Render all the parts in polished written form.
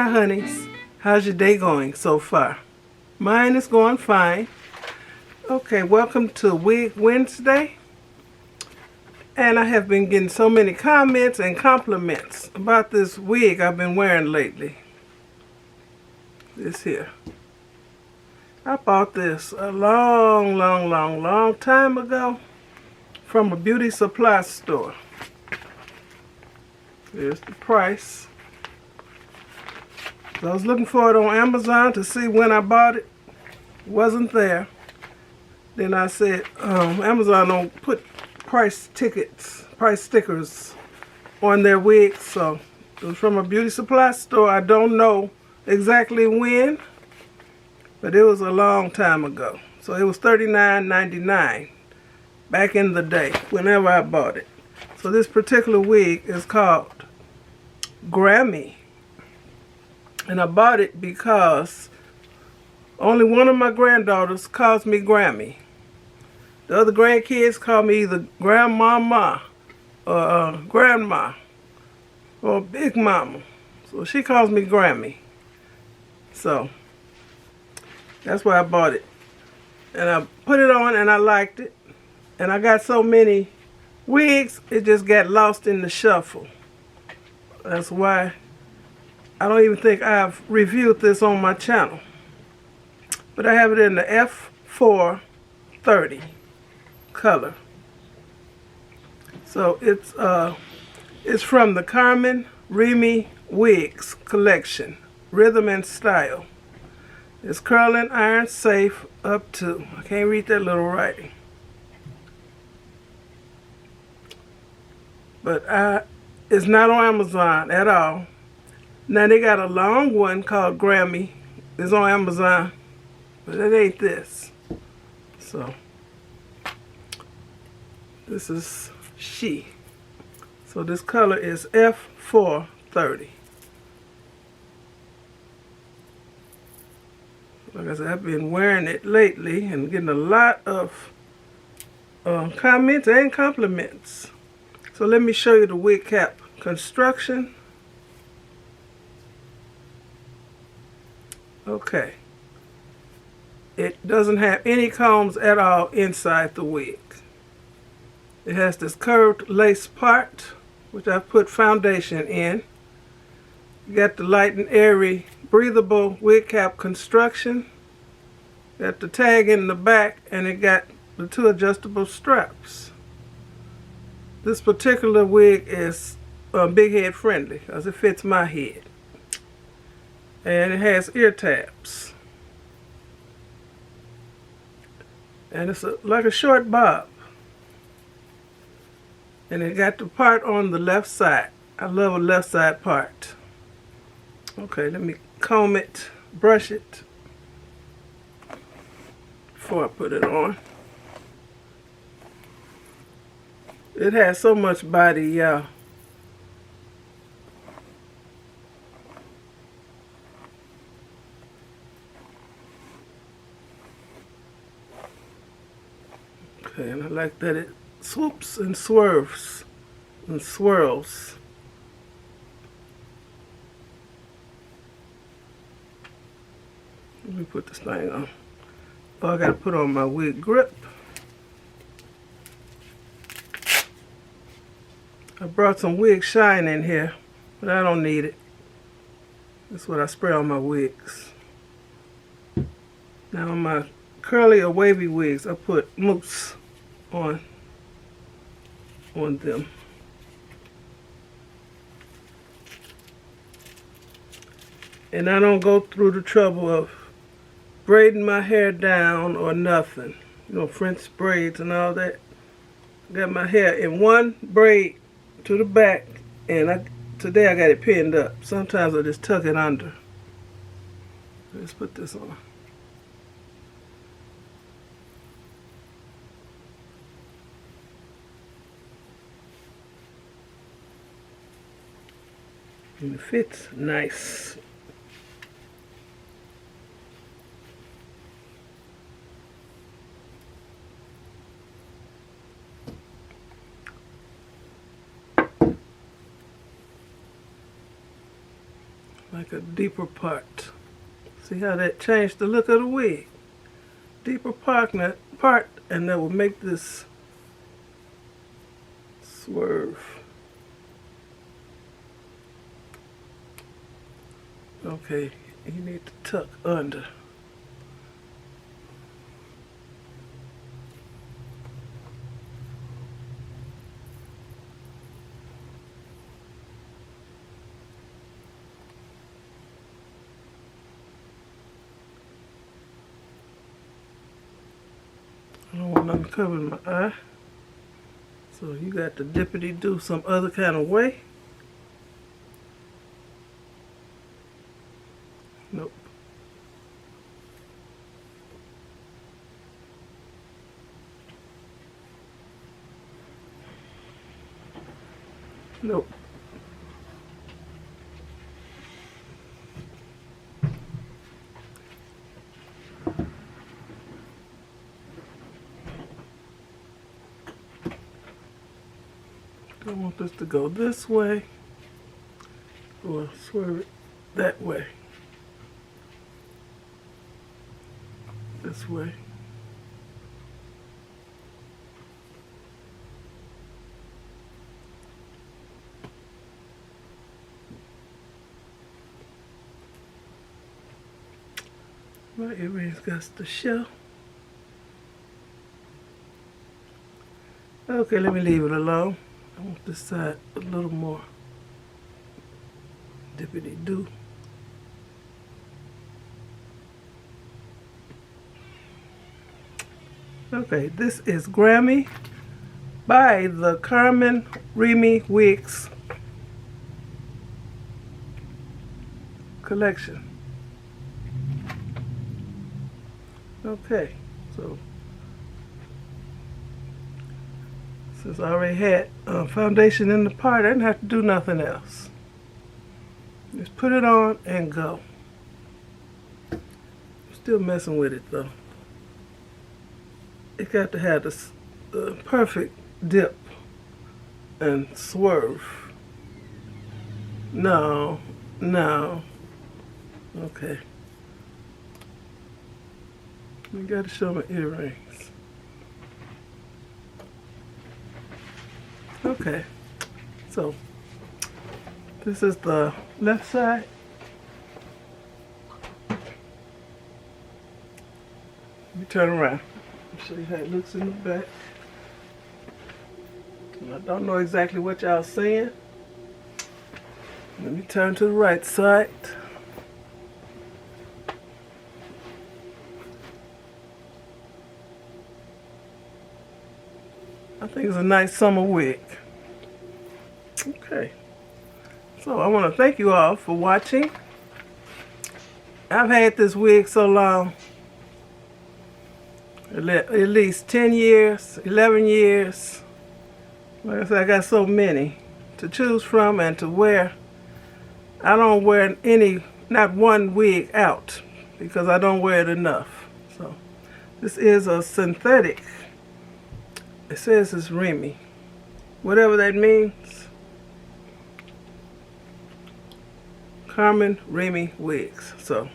Hi honeys, how's your day going so far? Mine is going fine. Okay, welcome to Wig Wednesday. And I have been getting so many comments and compliments about this wig I've been wearing lately. This here. I bought this a long time ago from a beauty supply store. There's the price. So I was looking for it on Amazon to see when I bought it. It wasn't there. Then I said, Amazon don't put price stickers on their wigs. So it was from a beauty supply store. I don't know exactly when, but it was a long time ago. So it was $39.99 back in the day, whenever I bought it. So this particular wig is called Grammy. And I bought it because only one of my granddaughters calls me Grammy. The other grandkids call me either Grandmama or Grandma or Big Mama. So she calls me Grammy. So that's why I bought it. And I put it on and I liked it. And I got so many wigs, it just got lost in the shuffle. That's why I don't even think I've reviewed this on my channel. But I have it in the F430 color. So it's from the Carmen Remy Wigs collection, Rhythm and Style. It's curling iron safe up to, I can't read that little writing. But it's not on Amazon at all. Now they got a long one called Grammy. It's on Amazon, but it ain't this. So this is she. So this color is F430. Like I said, I've been wearing it lately and getting a lot of comments and compliments. So let me show you the wig cap construction. Okay. It doesn't have any combs at all inside the wig. It has this curved lace part, which I've put foundation in. You got the light and airy breathable wig cap construction. Got the tag in the back, and it got the two adjustable straps. This particular wig is big head friendly because it fits my head. And it has ear tabs. And it's like a short bob. And it got the part on the left side. I love a left side part. Okay, let me comb it, brush it before I put it on. It has so much body, y'all. Okay, and I like that it swoops and swerves and swirls. Let me put this thing on. Oh, I gotta put on my wig grip. I brought some wig shine in here, but I don't need it. That's what I spray on my wigs. Now on my curly or wavy wigs, I put mousse on them. And I don't go through the trouble of braiding my hair down or nothing. You know, French braids and all that. Got my hair in one braid to the back, and today I got it pinned up. Sometimes I just tuck it under. Let's put this on. And it fits nice. like a deeper part. See how that changed the look of the wig? Deeper part, and that will make this swerve. Okay, you need to tuck under. I don't want nothing covering my eye. So you got to dippity-do some other kind of way. Nope. Nope. I want this to go this way or swerve it that way. This way. My earrings got to show. Okay, let me leave it alone. I want this side a little more dippity-do. Okay, this is Grammy by the Carmen Remy Wigs collection. Okay, so since I already had foundation in the part, I didn't have to do nothing else. Just put it on and go. I'm still messing with it though. It got to have the perfect dip and swerve. No, no. Okay. I got to show my earrings. Okay, so this is the left side. Let me turn around and show you how it looks in the back. And I don't know exactly what y'all seeing. Let me turn to the right side. I think it's a nice summer wig. Okay, so I want to thank you all for watching. I've had this wig so long, at least 10 years, 11 years. Like I said, I got so many to choose from and to wear. I don't wear not one wig out because I don't wear it enough. So this is a synthetic. It says it's Remy. Whatever that means. Carmen Remy Wigs. So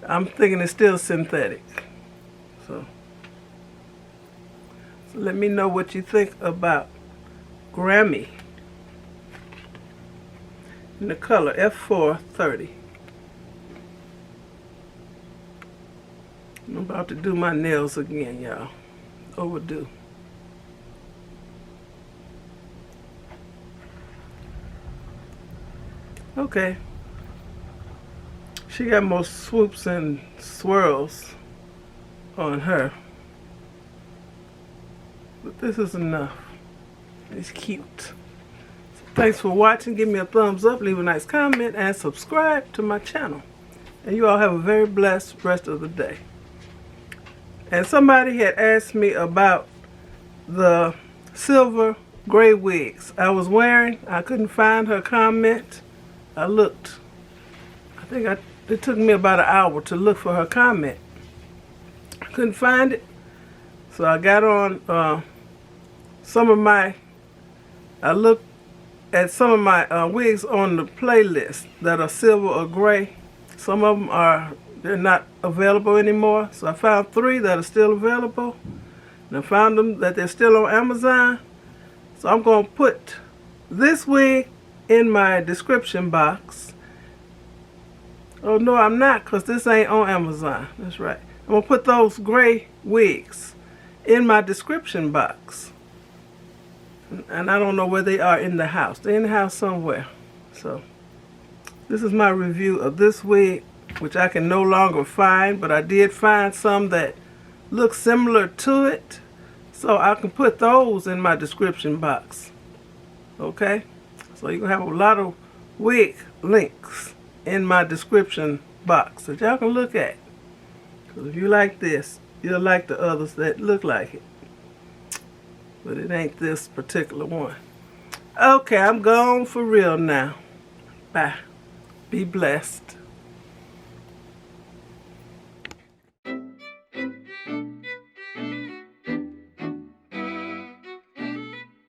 I'm thinking it's still synthetic. So let me know what you think about Grammy in the color F430. I'm about to do my nails again, y'all. Overdue. Okay. She got more swoops and swirls on her. But this is enough. It's cute. So thanks for watching. Give me a thumbs up, leave a nice comment, and subscribe to my channel. And you all have a very blessed rest of the day. And somebody had asked me about the silver gray wigs I was wearing. I couldn't find her comment. I looked. It took me about an hour to look for her comment. I couldn't find it. So I got on I looked at some of my wigs on the playlist that are silver or gray. Some of them they're not available anymore. So I found 3 that are still available. And I found them that they're still on Amazon. So I'm going to put this wig in my description box. Oh no, I'm not, because this ain't on Amazon. That's right. I'm going to put those gray wigs in my description box. And I don't know where they are in the house. They're in the house somewhere. So this is my review of this wig, which I can no longer find, but I did find some that look similar to it. So I can put those in my description box. Okay? So you can have a lot of wig links in my description box that y'all can look at. Because if you like this, you'll like the others that look like it. But it ain't this particular one. Okay, I'm gone for real now. Bye. Be blessed.